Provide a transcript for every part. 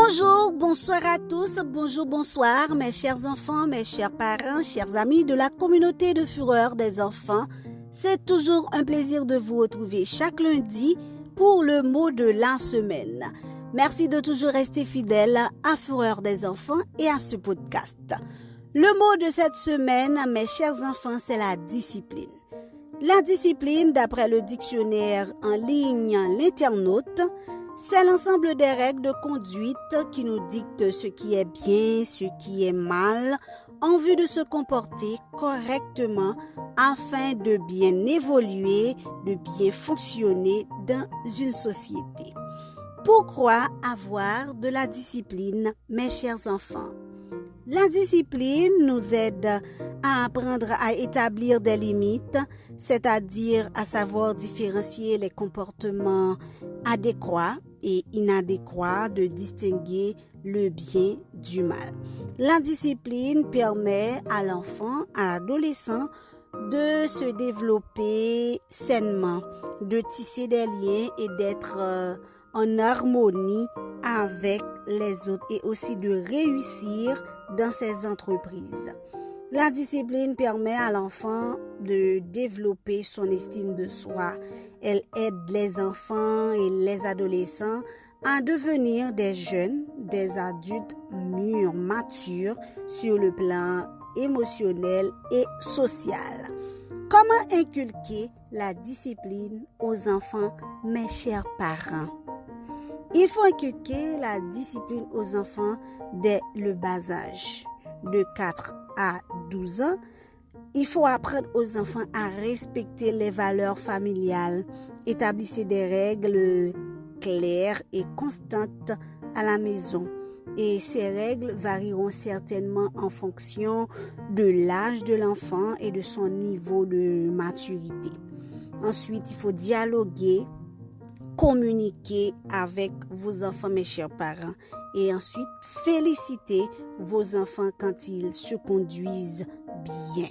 Bonjour, bonsoir à tous, bonsoir mes chers enfants, mes chers parents, chers amis de la communauté de Fureur des enfants. C'est toujours un plaisir de vous retrouver chaque lundi pour le mot de la semaine. Merci de toujours rester fidèle à Fureur des enfants et à ce podcast. Le mot de cette semaine, mes chers enfants, c'est la discipline. La discipline, d'après le dictionnaire en ligne L'Internaute, c'est l'ensemble des règles de conduite qui nous dictent ce qui est bien, ce qui est mal, en vue de se comporter correctement afin de bien évoluer, de bien fonctionner dans une société. Pourquoi avoir de la discipline, mes chers enfants? La discipline nous aide à apprendre à établir des limites, c'est-à-dire à savoir différencier les comportements adéquats et inadéquats, de distinguer le bien du mal. La discipline permet à l'enfant, à l'adolescent, de se développer sainement, de tisser des liens et d'être en harmonie avec les autres et aussi de réussir dans ses entreprises. La discipline permet à l'enfant de développer son estime de soi. Elle aide les enfants et les adolescents à devenir des jeunes, des adultes mûrs, matures sur le plan émotionnel et social. Comment inculquer la discipline aux enfants, mes chers parents? Il faut inculquer la discipline aux enfants dès le bas âge. De 4 à 12 ans, il faut apprendre aux enfants à respecter les valeurs familiales. Établissez des règles claires et constantes à la maison. Et ces règles varieront certainement en fonction de l'âge de l'enfant et de son niveau de maturité. Ensuite, il faut dialoguer, communiquer avec vos enfants, mes chers parents, et ensuite féliciter vos enfants quand ils se conduisent bien.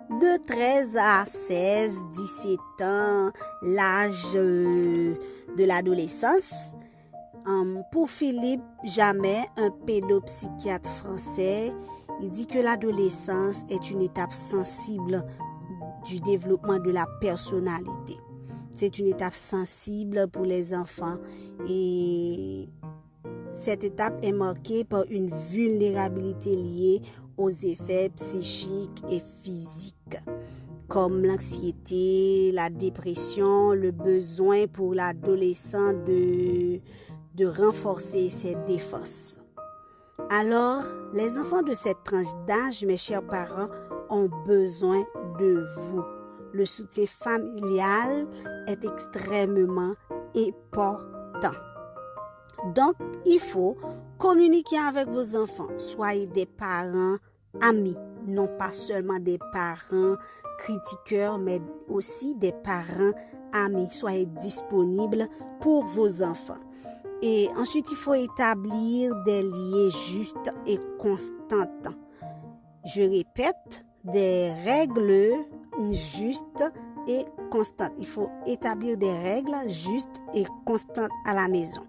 De 13 à 16, 17 ans, l'âge de l'adolescence. Pour Philippe Jamais, un pédopsychiatre français, il dit que l'adolescence est une étape sensible du développement de la personnalité. C'est une étape sensible pour les enfants et cette étape est marquée par une vulnérabilité liée aux effets psychiques et physiques comme l'anxiété, la dépression, le besoin pour l'adolescent de renforcer ses défenses. Alors, les enfants de cette tranche d'âge, mes chers parents, ont besoin de vous. Le soutien familial est extrêmement important. Donc, il faut communiquer avec vos enfants. Soyez des parents amis, non pas seulement des parents critiqueurs, mais aussi des parents amis. Soyez disponibles pour vos enfants. Et ensuite, il faut établir des liens justes et constants. Je répète, des règles justes et constantes. Il faut établir des règles justes et constantes à la maison.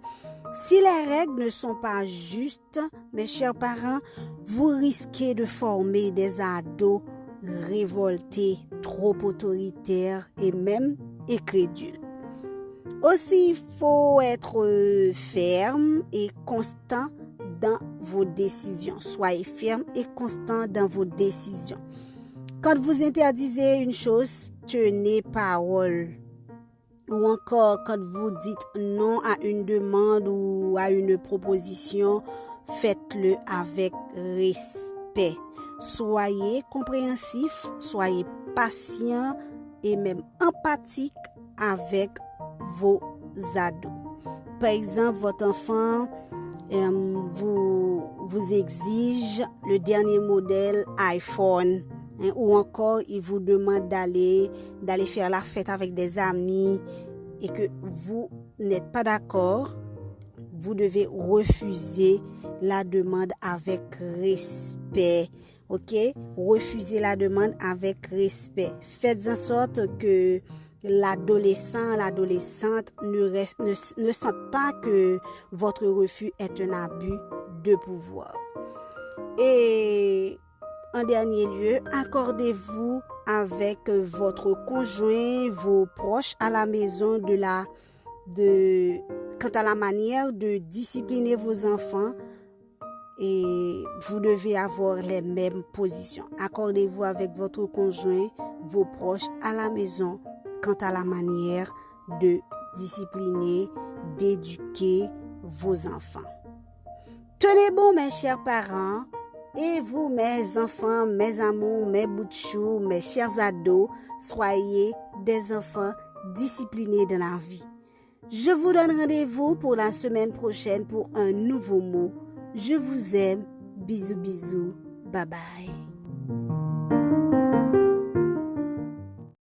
Si les règles ne sont pas justes, mes chers parents, vous risquez de former des ados révoltés, trop autoritaires et même incrédules. Aussi, il faut être ferme et constant dans vos décisions. Soyez ferme et constant dans vos décisions. Quand vous interdisez une chose, tenez parole. Ou encore, quand vous dites non à une demande ou à une proposition, faites-le avec respect. Soyez compréhensif, soyez patient et même empathique avec vos ados. Par exemple, votre enfant vous exige le dernier modèle iPhone. Ou encore, il vous demande d'aller faire la fête avec des amis et que vous n'êtes pas d'accord, vous devez refuser la demande avec respect. Ok? Refusez la demande avec respect. Faites en sorte que l'adolescent, l'adolescente ne sentent pas que votre refus est un abus de pouvoir. Et en dernier lieu, accordez-vous avec votre conjoint, vos proches à la maison quant à la manière de discipliner vos enfants. Et vous devez avoir les mêmes positions. Accordez-vous avec votre conjoint, vos proches à la maison quant à la manière de discipliner, d'éduquer vos enfants. Tenez bon, mes chers parents, et vous, mes enfants, mes amours, mes bouts de chou, mes chers ados, soyez des enfants disciplinés dans la vie. Je vous donne rendez-vous pour la semaine prochaine pour un nouveau mot. Je vous aime. Bisous, bisous. Bye bye.